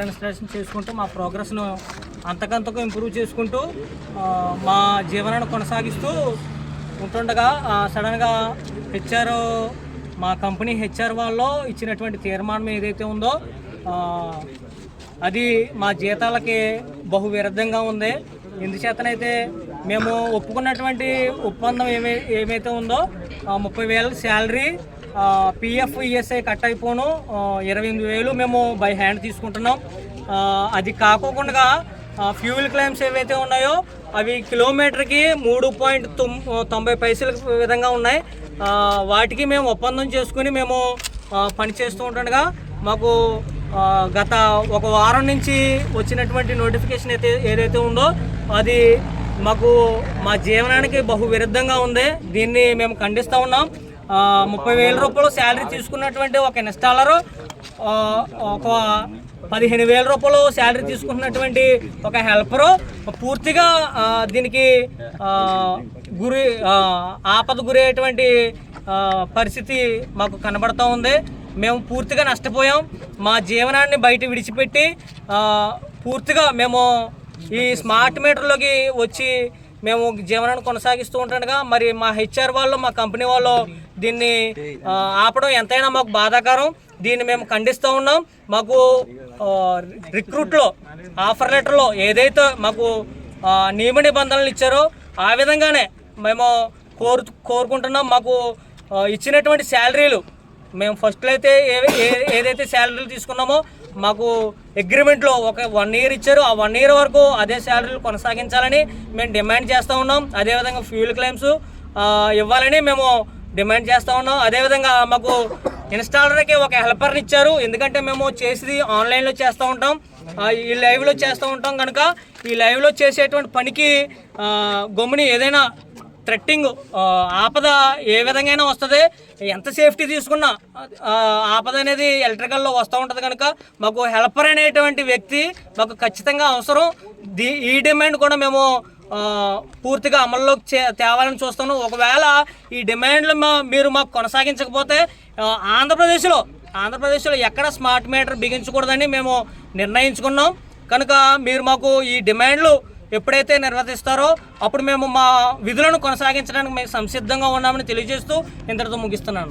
Installation చేసుకుంటూ మా ప్రోగ్రెస్ను అంతకంతకు ఇంప్రూవ్ చేసుకుంటూ మా జీవనాన్ని కొనసాగిస్తూ ఉంటుండగా సడన్గా హెచ్ఆర్ మా కంపెనీ హెచ్ఆర్ వాళ్ళు ఇచ్చినటువంటి తీర్మానం ఏదైతే ఉందో అది మా జీతాలకి బహు విరుద్ధంగా ఉంది. ఎందుచేతనైతే మేము ఒప్పుకున్నటువంటి ఒప్పందం ఏమైతే ఉందో 30,000 శాలరీ, పిఎఫ్ ఈఎస్ఐ కట్ అయిపోను 28,000 మేము బై హ్యాండ్ తీసుకుంటున్నాం. అది కాకోకుండా ఫ్యూయల్ క్లెయిమ్స్ ఏవైతే ఉన్నాయో అవి కిలోమీటర్కి 3.90 విధంగా ఉన్నాయి. వాటికి మేము ఒప్పందం చేసుకుని మేము పనిచేస్తూ ఉంటుండగా మాకు గత ఒక వారం నుంచి వచ్చినటువంటి నోటిఫికేషన్ ఏదైతే ఉందో అది మాకు మా జీవనానికి బహు విరుద్ధంగా ఉంది. దీన్ని మేము ఖండిస్తూ ఉన్నాం. 30,000 రూపాయలు శాలరీ తీసుకున్నటువంటి ఒక ఇన్స్టాలరు, ఒక 15,000 రూపాయలు శాలరీ తీసుకుంటున్నటువంటి ఒక హెల్పరు పూర్తిగా దీనికి ఆపద గురయ్యేటువంటి పరిస్థితి మాకు కనబడుతూ ఉంది. మేము పూర్తిగా నష్టపోయాం. మా జీవనాన్ని బయట విడిచిపెట్టి పూర్తిగా మేము ఈ స్మార్ట్ మీటర్లోకి వచ్చి మేము జీవనాన్ని కొనసాగిస్తూ ఉంటుండగా మరి మా హెచ్ఆర్ వాళ్ళు, మా కంపెనీ వాళ్ళు దీన్ని ఆపడం ఎంతైనా మాకు బాధాకరం. దీన్ని మేము ఖండిస్తూ ఉన్నాం. మాకు రిక్రూట్లో ఆఫర్ లెటర్లో ఏదైతే మాకు నియమ నిబంధనలు ఇచ్చారో ఆ విధంగానే మేము కోరుకుంటున్నాం. మాకు ఇచ్చినటువంటి శాలరీలు మేము ఫస్ట్లో అయితే ఏదైతే శాలరీలు తీసుకున్నామో మాకు అగ్రిమెంట్లో ఒక 1 ఇయర్ ఇచ్చారు. ఆ 1 ఇయర్ వరకు అదే శాలరీలు కొనసాగించాలని మేము డిమాండ్ చేస్తూ ఉన్నాం. అదేవిధంగా ఫ్యూయల్ క్లెయిమ్స్ ఇవ్వాలని మేము డిమాండ్ చేస్తూ ఉన్నాం. అదేవిధంగా మాకు ఇన్స్టాలర్కి ఒక హెల్పర్ని ఇచ్చారు. ఎందుకంటే మేము చేసేది ఆన్లైన్లో చేస్తూ ఉంటాం, ఈ లైవ్లో చేస్తూ ఉంటాం కనుక ఈ లైవ్లో చేసేటువంటి పనికి గమ్ముని ఏదైనా థ్రెట్టింగ్ ఆపద ఏ విధంగా వస్తుంది, ఎంత సేఫ్టీ తీసుకున్నా ఆపద అనేది ఎలక్ట్రికల్లో వస్తూ ఉంటుంది కనుక మాకు హెల్పర్ అనేటువంటి వ్యక్తి మాకు ఖచ్చితంగా అవసరం. ఈ డిమాండ్ కూడా మేము పూర్తిగా అమల్లోకి తేవాలని చూస్తున్నాం. ఒకవేళ ఈ డిమాండ్లు మీరు మాకు కొనసాగించకపోతే ఆంధ్రప్రదేశ్లో ఎక్కడ స్మార్ట్ మీటర్ బిగించకూడదని మేము నిర్ణయించుకున్నాం. కనుక మీరు మాకు ఈ డిమాండ్లు ఎప్పుడైతే నిర్వర్తిస్తారో అప్పుడు మేము మా విధులను కొనసాగించడానికి మేము సంసిద్ధంగా ఉన్నామని తెలియజేస్తూ ఇంతటితో ముగిస్తున్నాను.